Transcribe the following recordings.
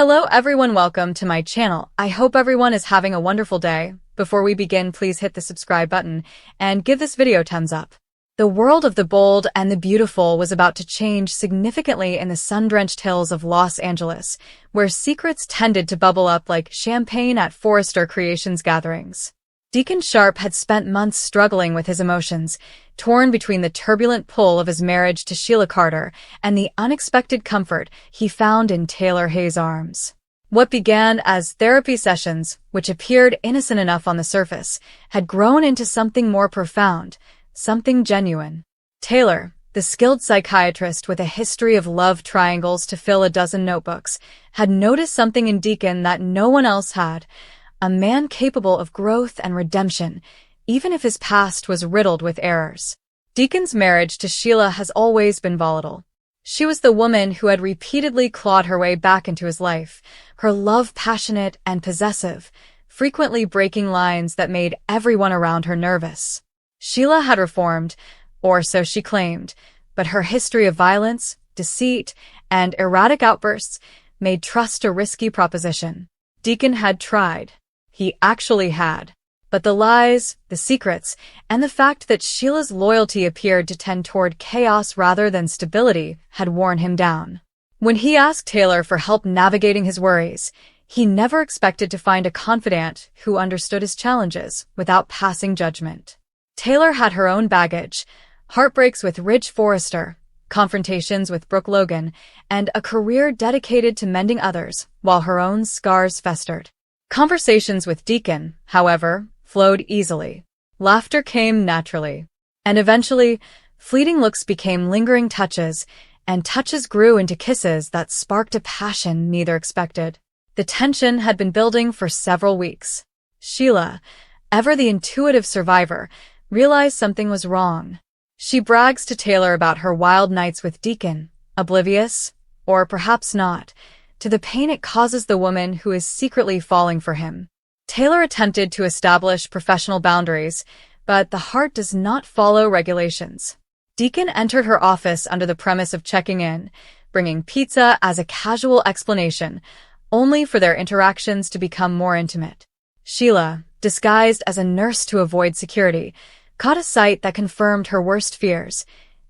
Hello everyone, welcome to my channel. I hope everyone is having a wonderful day. Before we begin, please hit the subscribe button and give this video a thumbs up. The world of the bold and the beautiful was about to change significantly in the sun-drenched hills of Los Angeles, where secrets tended to bubble up like champagne at Forrester Creations gatherings. Deacon Sharp had spent months struggling with his emotions, torn between the turbulent pull of his marriage to Sheila Carter and the unexpected comfort he found in Taylor Hayes' arms. What began as therapy sessions, which appeared innocent enough on the surface, had grown into something more profound, something genuine. Taylor, the skilled psychiatrist with a history of love triangles to fill a dozen notebooks, had noticed something in Deacon that no one else had. A man capable of growth and redemption, even if his past was riddled with errors. Deacon's marriage to Sheila has always been volatile. She was the woman who had repeatedly clawed her way back into his life, her love passionate and possessive, frequently breaking lines that made everyone around her nervous. Sheila had reformed, or so she claimed, but her history of violence, deceit, and erratic outbursts made trust a risky proposition. Deacon had tried. He actually had. But the lies, the secrets, and the fact that Sheila's loyalty appeared to tend toward chaos rather than stability had worn him down. When he asked Taylor for help navigating his worries, he never expected to find a confidant who understood his challenges without passing judgment. Taylor had her own baggage, heartbreaks with Ridge Forrester, confrontations with Brooke Logan, and a career dedicated to mending others while her own scars festered. Conversations with Deacon, however, flowed easily. Laughter came naturally. And eventually, fleeting looks became lingering touches, and touches grew into kisses that sparked a passion neither expected. The tension had been building for several weeks. Sheila, ever the intuitive survivor, realized something was wrong. She brags to Taylor about her wild nights with Deacon, oblivious, or perhaps not, to the pain it causes the woman who is secretly falling for him. Taylor attempted to establish professional boundaries, but the heart does not follow regulations. Deacon entered her office under the premise of checking in, bringing pizza as a casual explanation, only for their interactions to become more intimate. Sheila, disguised as a nurse to avoid security, caught a sight that confirmed her worst fears.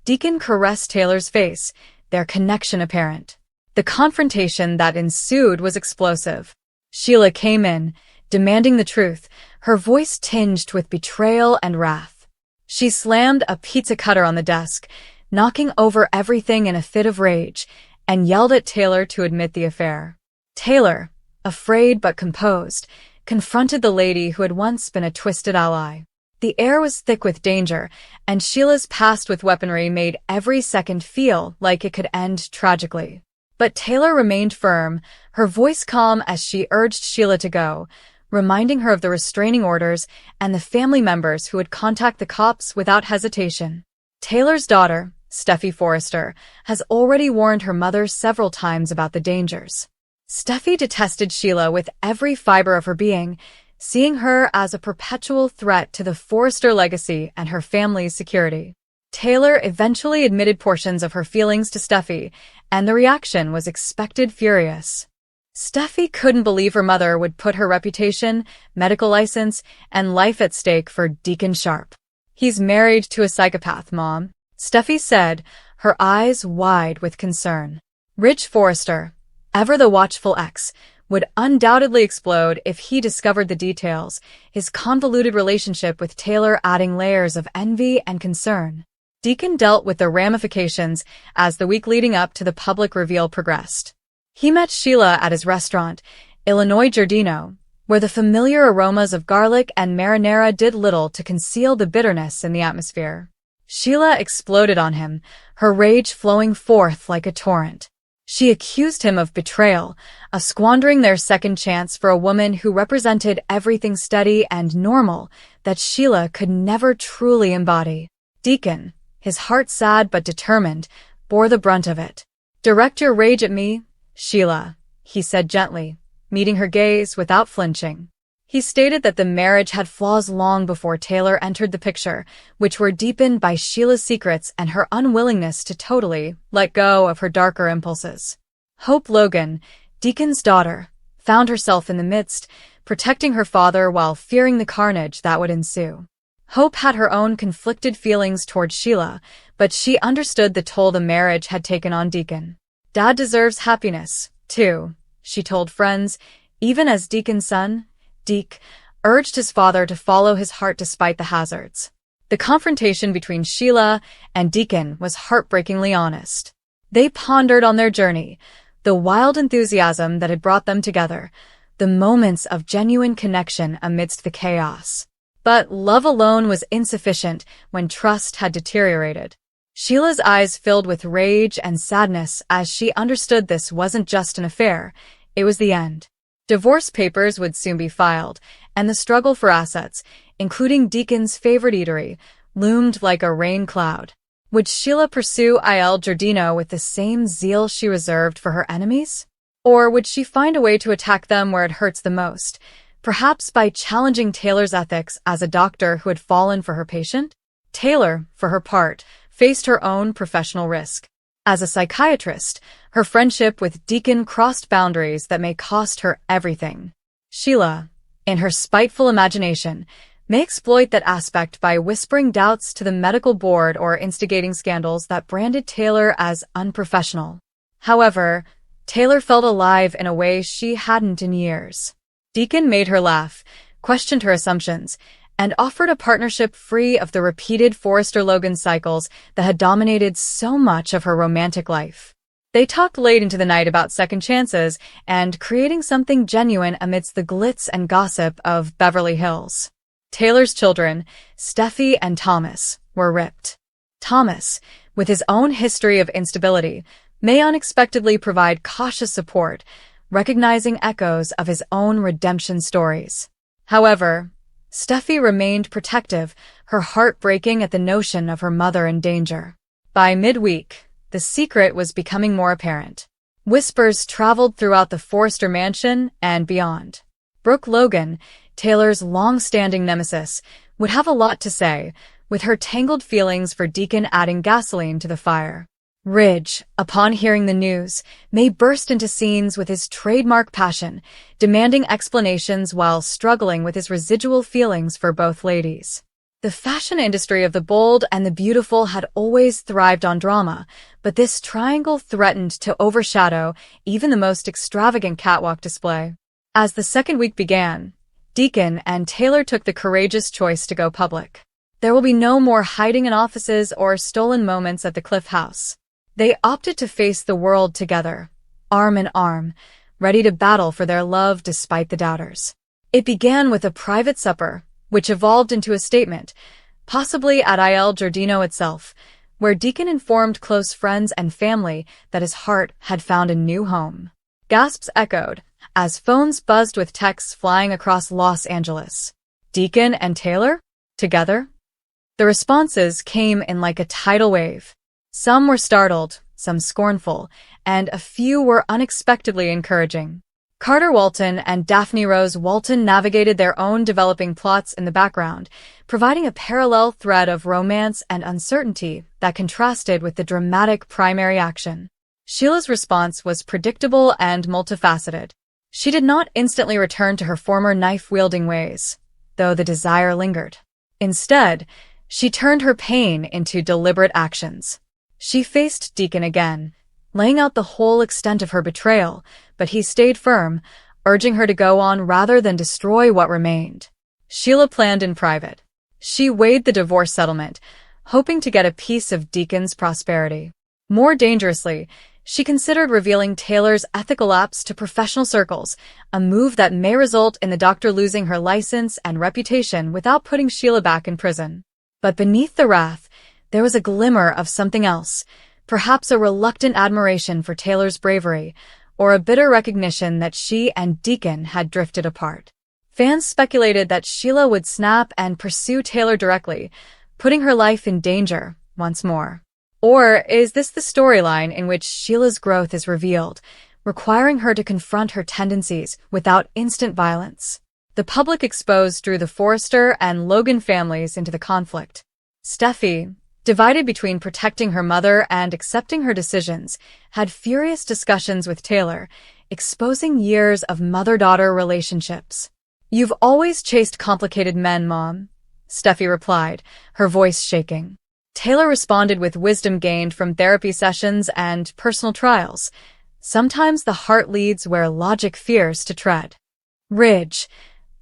Deacon caressed Taylor's face, their connection apparent. The confrontation that ensued was explosive. Sheila came in, demanding the truth, her voice tinged with betrayal and wrath. She slammed a pizza cutter on the desk, knocking over everything in a fit of rage, and yelled at Taylor to admit the affair. Taylor, afraid but composed, confronted the lady who had once been a twisted ally. The air was thick with danger, and Sheila's past with weaponry made every second feel like it could end tragically. But Taylor remained firm, her voice calm as she urged Sheila to go, reminding her of the restraining orders and the family members who would contact the cops without hesitation. Taylor's daughter, Steffi Forrester, has already warned her mother several times about the dangers. Steffi detested Sheila with every fiber of her being, seeing her as a perpetual threat to the Forrester legacy and her family's security. Taylor eventually admitted portions of her feelings to Steffi, and the reaction was expected furious. Steffi couldn't believe her mother would put her reputation, medical license, and life at stake for Deacon Sharp. "He's married to a psychopath, Mom," Steffi said, her eyes wide with concern. Ridge Forrester, ever the watchful ex, would undoubtedly explode if he discovered the details, his convoluted relationship with Taylor adding layers of envy and concern. Deacon dealt with the ramifications as the week leading up to the public reveal progressed. He met Sheila at his restaurant, Illinois Giardino, where the familiar aromas of garlic and marinara did little to conceal the bitterness in the atmosphere. Sheila exploded on him, her rage flowing forth like a torrent. She accused him of betrayal, of squandering their second chance for a woman who represented everything steady and normal that Sheila could never truly embody. Deacon, his heart sad but determined, bore the brunt of it. "Direct your rage at me, Sheila," he said gently, meeting her gaze without flinching. He stated that the marriage had flaws long before Taylor entered the picture, which were deepened by Sheila's secrets and her unwillingness to totally let go of her darker impulses. Hope Logan, Deacon's daughter, found herself in the midst, protecting her father while fearing the carnage that would ensue. Hope had her own conflicted feelings toward Sheila, but she understood the toll the marriage had taken on Deacon. Dad deserves happiness, too, she told friends, even as Deacon's son, Deke, urged his father to follow his heart despite the hazards. The confrontation between Sheila and Deacon was heartbreakingly honest. They pondered on their journey, the wild enthusiasm that had brought them together, the moments of genuine connection amidst the chaos. But love alone was insufficient when trust had deteriorated. Sheila's eyes filled with rage and sadness as she understood this wasn't just an affair, it was the end. Divorce papers would soon be filed, and the struggle for assets, including Deacon's favorite eatery, loomed like a rain cloud. Would Sheila pursue Il Giardino with the same zeal she reserved for her enemies? Or would she find a way to attack them where it hurts the most, perhaps by challenging Taylor's ethics as a doctor who had fallen for her patient? Taylor, for her part, faced her own professional risk. As a psychiatrist, her friendship with Deacon crossed boundaries that may cost her everything. Sheila, in her spiteful imagination, may exploit that aspect by whispering doubts to the medical board or instigating scandals that branded Taylor as unprofessional. However, Taylor felt alive in a way she hadn't in years. Deacon made her laugh, questioned her assumptions, and offered a partnership free of the repeated Forrester-Logan cycles that had dominated so much of her romantic life. They talked late into the night about second chances and creating something genuine amidst the glitz and gossip of Beverly Hills. Taylor's children, Steffi and Thomas, were ripped. Thomas, with his own history of instability, may unexpectedly provide cautious support, recognizing echoes of his own redemption stories. However, Steffi remained protective, her heart breaking at the notion of her mother in danger. By midweek, the secret was becoming more apparent. Whispers traveled throughout the Forrester mansion and beyond. Brooke Logan, Taylor's long-standing nemesis, would have a lot to say, with her tangled feelings for Deacon adding gasoline to the fire. Ridge, upon hearing the news, may burst into scenes with his trademark passion, demanding explanations while struggling with his residual feelings for both ladies. The fashion industry of the bold and the beautiful had always thrived on drama, but this triangle threatened to overshadow even the most extravagant catwalk display. As the second week began, Deacon and Taylor took the courageous choice to go public. There will be no more hiding in offices or stolen moments at the Cliff House. They opted to face the world together, arm in arm, ready to battle for their love despite the doubters. It began with a private supper, which evolved into a statement, possibly at Il Giardino itself, where Deacon informed close friends and family that his heart had found a new home. Gasps echoed as phones buzzed with texts flying across Los Angeles. Deacon and Taylor? Together? The responses came in like a tidal wave. Some were startled, some scornful, and a few were unexpectedly encouraging. Carter Walton and Daphne Rose Walton navigated their own developing plots in the background, providing a parallel thread of romance and uncertainty that contrasted with the dramatic primary action. Sheila's response was predictable and multifaceted. She did not instantly return to her former knife-wielding ways, though the desire lingered. Instead, she turned her pain into deliberate actions. She faced Deacon again, laying out the whole extent of her betrayal, but he stayed firm, urging her to go on rather than destroy what remained. Sheila planned in private. She weighed the divorce settlement, hoping to get a piece of Deacon's prosperity. More dangerously, she considered revealing Taylor's ethical lapse to professional circles, a move that may result in the doctor losing her license and reputation without putting Sheila back in prison. But beneath the wrath, there was a glimmer of something else, perhaps a reluctant admiration for Taylor's bravery, or a bitter recognition that she and Deacon had drifted apart. Fans speculated that Sheila would snap and pursue Taylor directly, putting her life in danger once more. Or is this the storyline in which Sheila's growth is revealed, requiring her to confront her tendencies without instant violence? The public exposed drew the Forrester and Logan families into the conflict. Steffi, divided between protecting her mother and accepting her decisions, had furious discussions with Taylor, exposing years of mother-daughter relationships. "You've always chased complicated men, Mom," Steffi replied, her voice shaking. Taylor responded with wisdom gained from therapy sessions and personal trials. "Sometimes the heart leads where logic fears to tread." Ridge,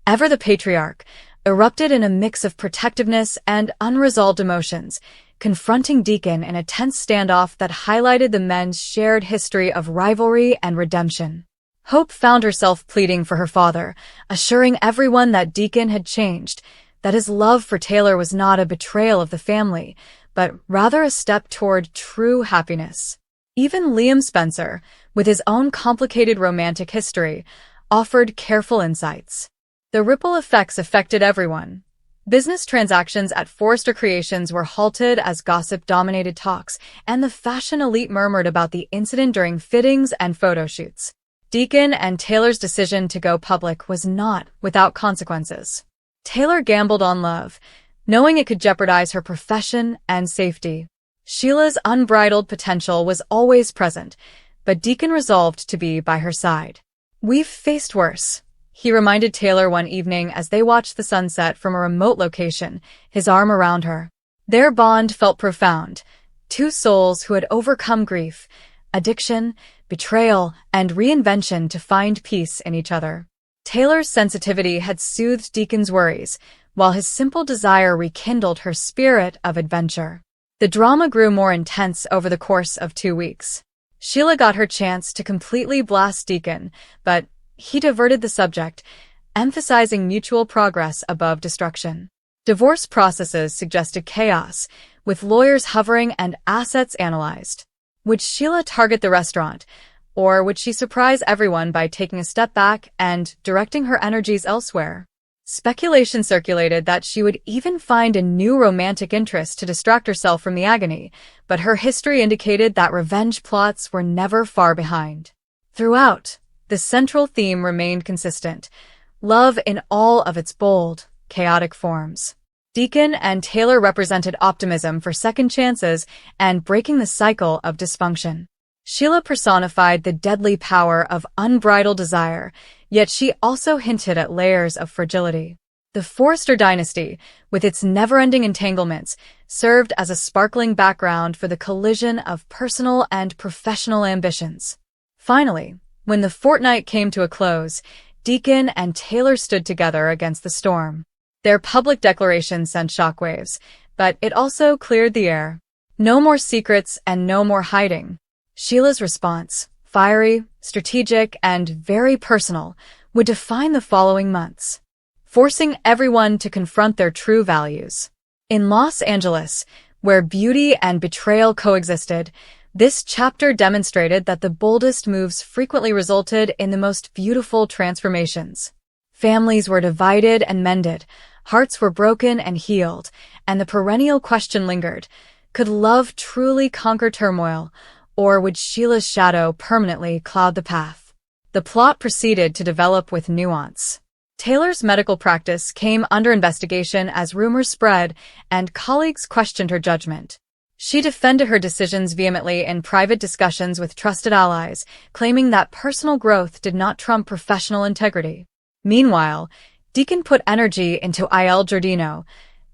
ever the patriarch, erupted in a mix of protectiveness and unresolved emotions, confronting Deacon in a tense standoff that highlighted the men's shared history of rivalry and redemption. Hope found herself pleading for her father, assuring everyone that Deacon had changed, that his love for Taylor was not a betrayal of the family, but rather a step toward true happiness. Even Liam Spencer, with his own complicated romantic history, offered careful insights. The ripple effects affected everyone. Business transactions at Forrester Creations were halted as gossip dominated talks, and the fashion elite murmured about the incident during fittings and photo shoots. Deacon and Taylor's decision to go public was not without consequences. Taylor gambled on love, knowing it could jeopardize her profession and safety. Sheila's unbridled potential was always present, but Deacon resolved to be by her side. "We've faced worse," he reminded Taylor one evening as they watched the sunset from a remote location, his arm around her. Their bond felt profound, two souls who had overcome grief, addiction, betrayal, and reinvention to find peace in each other. Taylor's sensitivity had soothed Deacon's worries, while his simple desire rekindled her spirit of adventure. The drama grew more intense over the course of 2 weeks. Sheila got her chance to completely blast Deacon, but he diverted the subject, emphasizing mutual progress above destruction. Divorce processes suggested chaos, with lawyers hovering and assets analyzed. Would Sheila target the restaurant, or would she surprise everyone by taking a step back and directing her energies elsewhere? Speculation circulated that she would even find a new romantic interest to distract herself from the agony, but her history indicated that revenge plots were never far behind. Throughout, the central theme remained consistent: love in all of its bold, chaotic forms. Deacon and Taylor represented optimism for second chances and breaking the cycle of dysfunction. Sheila personified the deadly power of unbridled desire, yet she also hinted at layers of fragility. The Forrester dynasty, with its never-ending entanglements, served as a sparkling background for the collision of personal and professional ambitions. Finally, when the fortnight came to a close, Deacon and Taylor stood together against the storm. Their public declaration sent shockwaves, but it also cleared the air. No more secrets and no more hiding. Sheila's response, fiery, strategic, and very personal, would define the following months, forcing everyone to confront their true values. In Los Angeles, where beauty and betrayal coexisted, this chapter demonstrated that the boldest moves frequently resulted in the most beautiful transformations. Families were divided and mended, hearts were broken and healed, and the perennial question lingered: could love truly conquer turmoil, or would Sheila's shadow permanently cloud the path? The plot proceeded to develop with nuance. Taylor's medical practice came under investigation as rumors spread and colleagues questioned her judgment. She defended her decisions vehemently in private discussions with trusted allies, claiming that personal growth did not trump professional integrity. Meanwhile, Deacon put energy into Il Giardino,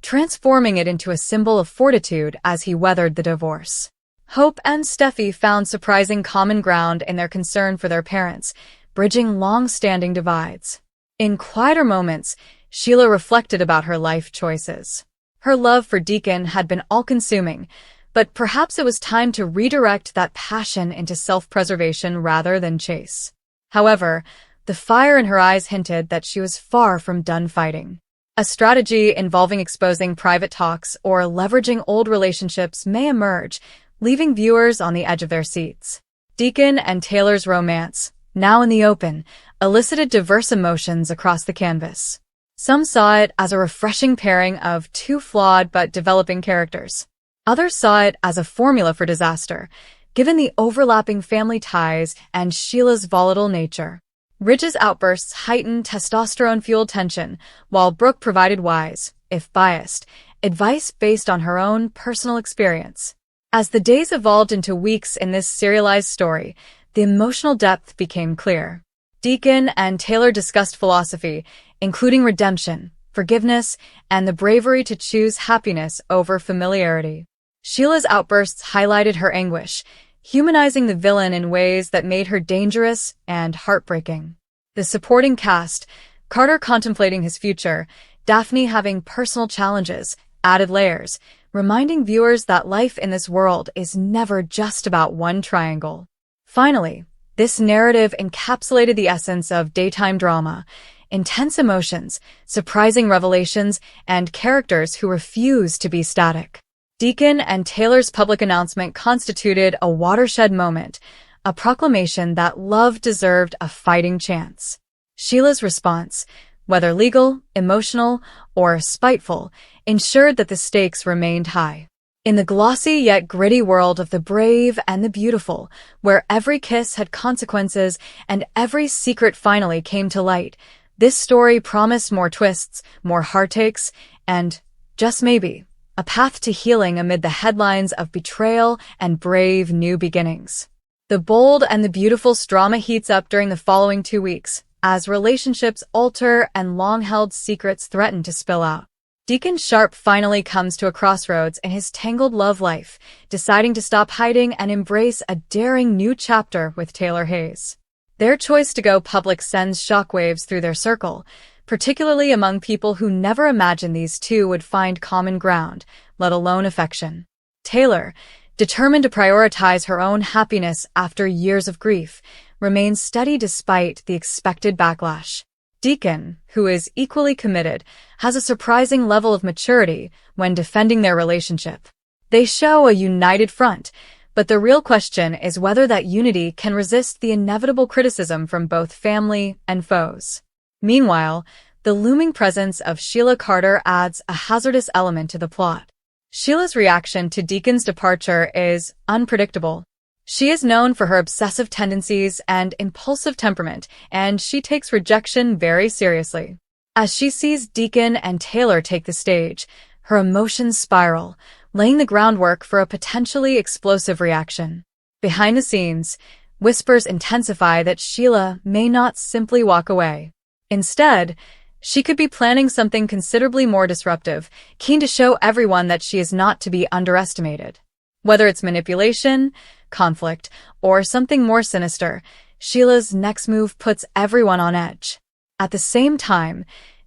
transforming it into a symbol of fortitude as he weathered the divorce. Hope and Steffi found surprising common ground in their concern for their parents, bridging long-standing divides. In quieter moments, Sheila reflected about her life choices. Her love for Deacon had been all-consuming, but perhaps it was time to redirect that passion into self-preservation rather than chase. However, the fire in her eyes hinted that she was far from done fighting. A strategy involving exposing private talks or leveraging old relationships may emerge, leaving viewers on the edge of their seats. Deacon and Taylor's romance, now in the open, elicited diverse emotions across the canvas. Some saw it as a refreshing pairing of two flawed but developing characters. Others saw it as a formula for disaster, given the overlapping family ties and Sheila's volatile nature. Ridge's outbursts heightened testosterone-fueled tension, while Brooke provided wise, if biased, advice based on her own personal experience. As the days evolved into weeks in this serialized story, the emotional depth became clear. Deacon and Taylor discussed philosophy, including redemption, forgiveness, and the bravery to choose happiness over familiarity. Sheila's outbursts highlighted her anguish, humanizing the villain in ways that made her dangerous and heartbreaking. The supporting cast, Carter contemplating his future, Daphne having personal challenges, added layers, reminding viewers that life in this world is never just about one triangle. Finally, this narrative encapsulated the essence of daytime drama: intense emotions, surprising revelations, and characters who refuse to be static. Deacon and Taylor's public announcement constituted a watershed moment, a proclamation that love deserved a fighting chance. Sheila's response, whether legal, emotional, or spiteful, ensured that the stakes remained high. In the glossy yet gritty world of the brave and the beautiful, where every kiss had consequences and every secret finally came to light, this story promised more twists, more heartaches, and, just maybe, a path to healing amid the headlines of betrayal and brave new beginnings. The bold and the beautiful drama heats up during the following 2 weeks, as relationships alter and long-held secrets threaten to spill out. Deacon Sharp finally comes to a crossroads in his tangled love life, deciding to stop hiding and embrace a daring new chapter with Taylor Hayes. Their choice to go public sends shockwaves through their circle, particularly among people who never imagined these two would find common ground, let alone affection. Taylor, determined to prioritize her own happiness after years of grief, remains steady despite the expected backlash. Deacon, who is equally committed, has a surprising level of maturity when defending their relationship. They show a united front, but the real question is whether that unity can resist the inevitable criticism from both family and foes. Meanwhile, the looming presence of Sheila Carter adds a hazardous element to the plot. Sheila's reaction to Deacon's departure is unpredictable. She is known for her obsessive tendencies and impulsive temperament, and she takes rejection very seriously. As she sees Deacon and Taylor take the stage, her emotions spiral, laying the groundwork for a potentially explosive reaction. Behind the scenes, whispers intensify that Sheila may not simply walk away. Instead, she could be planning something considerably more disruptive, keen to show everyone that she is not to be underestimated. Whether it's manipulation, conflict, or something more sinister, Sheila's next move puts everyone on edge. At the same time,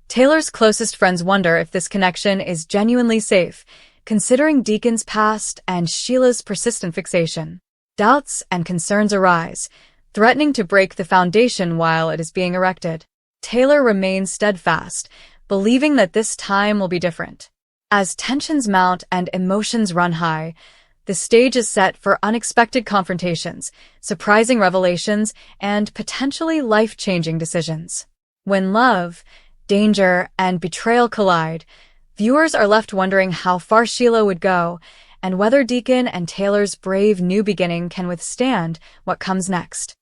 Taylor's closest friends wonder if this connection is genuinely safe, considering Deacon's past and Sheila's persistent fixation. Doubts and concerns arise, threatening to break the foundation while it is being erected. Taylor remains steadfast, believing that this time will be different. As tensions mount and emotions run high, the stage is set for unexpected confrontations, surprising revelations, and potentially life-changing decisions. When love, danger, and betrayal collide, viewers are left wondering how far Sheila would go and whether Deacon and Taylor's brave new beginning can withstand what comes next.